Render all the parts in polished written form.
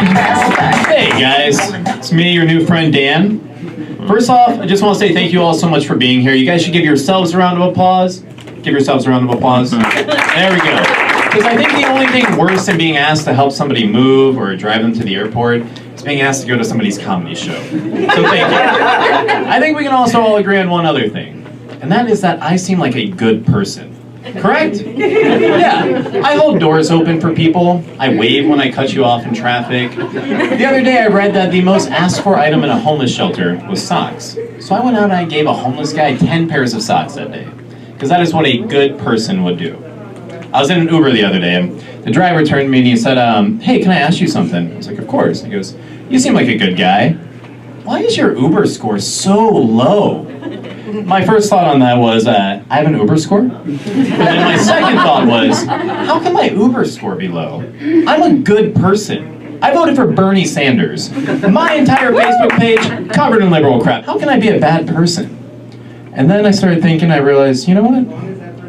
Hey guys, it's me, your new friend Dan. First off, I just want to say thank you all so much for being here. You guys should give yourselves a round of applause. Give yourselves a round of applause. There we go. Because I think the only thing worse than being asked to help somebody move or drive them to the airport is being asked to go to somebody's comedy show. So thank you. I think we can also all agree on one other thing, and that is that I seem like a good person. Correct? Yeah. I hold doors open for people. I wave when I cut you off in traffic. The other day I read that the most asked for item in a homeless shelter was socks. So I went out and I gave a homeless guy 10 pairs of socks that day. Because that is what a good person would do. I was in an Uber the other day and the driver turned to me and he said, hey, can I ask you something? I was like, of course. He goes, you seem like a good guy. Why is your Uber score so low? My first thought on that was, I have an Uber score? But then my second thought was, how can my Uber score be low? I'm a good person. I voted for Bernie Sanders. My entire Facebook page covered in liberal crap. How can I be a bad person? And then I started thinking, I realized, you know what?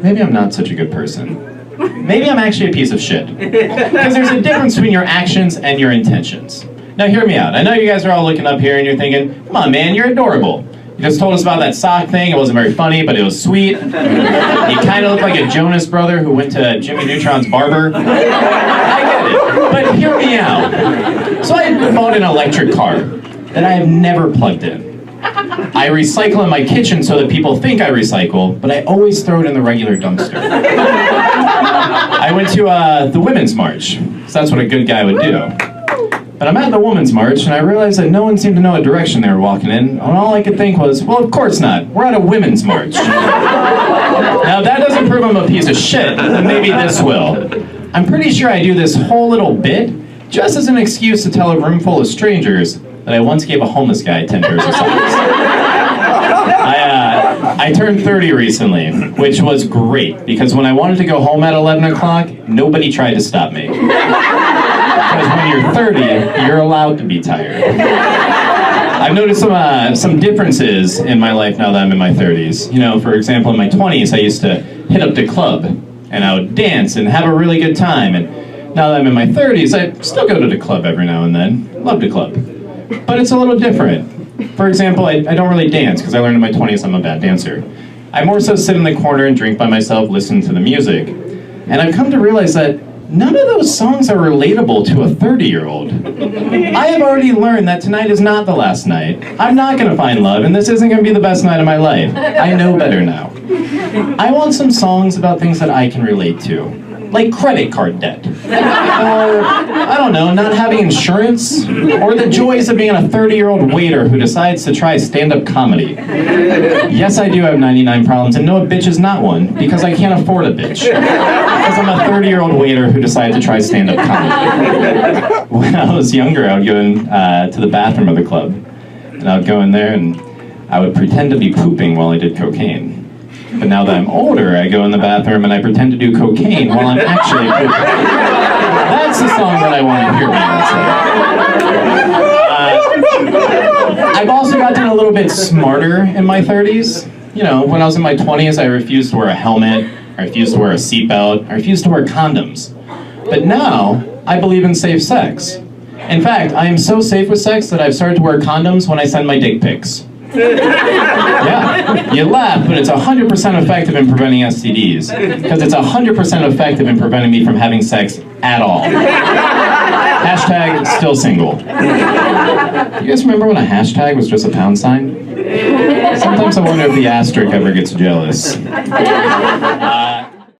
Maybe I'm not such a good person. Maybe I'm actually a piece of shit. Because there's a difference between your actions and your intentions. Now hear me out. I know you guys are all looking up here and you're thinking, come on man, you're adorable. You just told us about that sock thing. It wasn't very funny, but it was sweet. You kind of look like a Jonas brother who went to Jimmy Neutron's barber. I get it, but hear me out. So I bought an electric car that I have never plugged in. I recycle in my kitchen so that people think I recycle, but I always throw it in the regular dumpster. I went to the Women's March, so that's what a good guy would do. But I'm at the Women's March, and I realized that no one seemed to know what direction they were walking in, and all I could think was, well, of course not. We're at a women's march. Now, if that doesn't prove I'm a piece of shit, then maybe this will. I'm pretty sure I do this whole little bit just as an excuse to tell a room full of strangers that I once gave a homeless guy 10 pairs of socks. I turned 30 recently, which was great, because when I wanted to go home at 11 o'clock, nobody tried to stop me. Because when you're 30, you're allowed to be tired. I've noticed some differences in my life now that I'm in my 30s. You know, for example, in my 20s, I used to hit up the club, and I would dance and have a really good time. And now that I'm in my 30s, I still go to the club every now and then. Love the club. But it's a little different. For example, I don't really dance, because I learned in my 20s I'm a bad dancer. I more so sit in the corner and drink by myself, listen to the music. And I've come to realize that none of those songs are relatable to a 30-year-old. I have already learned that tonight is not the last night. I'm not going to find love, and this isn't going to be the best night of my life. I know better now. I want some songs about things that I can relate to, like credit card debt. Or, I don't know, not having insurance, or the joys of being a 30-year-old waiter who decides to try stand-up comedy. Yes, I do have 99 problems, and no, a bitch is not one, because I can't afford a bitch. Because I'm a 30-year-old waiter who decided to try stand-up comedy. When I was younger, I would go in to the bathroom of the club, and I would go in there and I would pretend to be pooping while I did cocaine. But now that I'm older, I go in the bathroom and I pretend to do cocaine while I'm actually pooping. That's the song that I want to hear me say. I've also gotten a little bit smarter in my 30s. You know, when I was in my 20s, I refused to wear a helmet, I refused to wear a seatbelt, I refused to wear condoms. But now, I believe in safe sex. In fact, I am so safe with sex that I've started to wear condoms when I send my dick pics. Yeah, you laugh, but it's 100% effective in preventing STDs, because it's 100% effective in preventing me from having sex at all. Hashtag still single. You guys remember when a hashtag was just a pound sign? Sometimes I wonder if the asterisk ever gets jealous.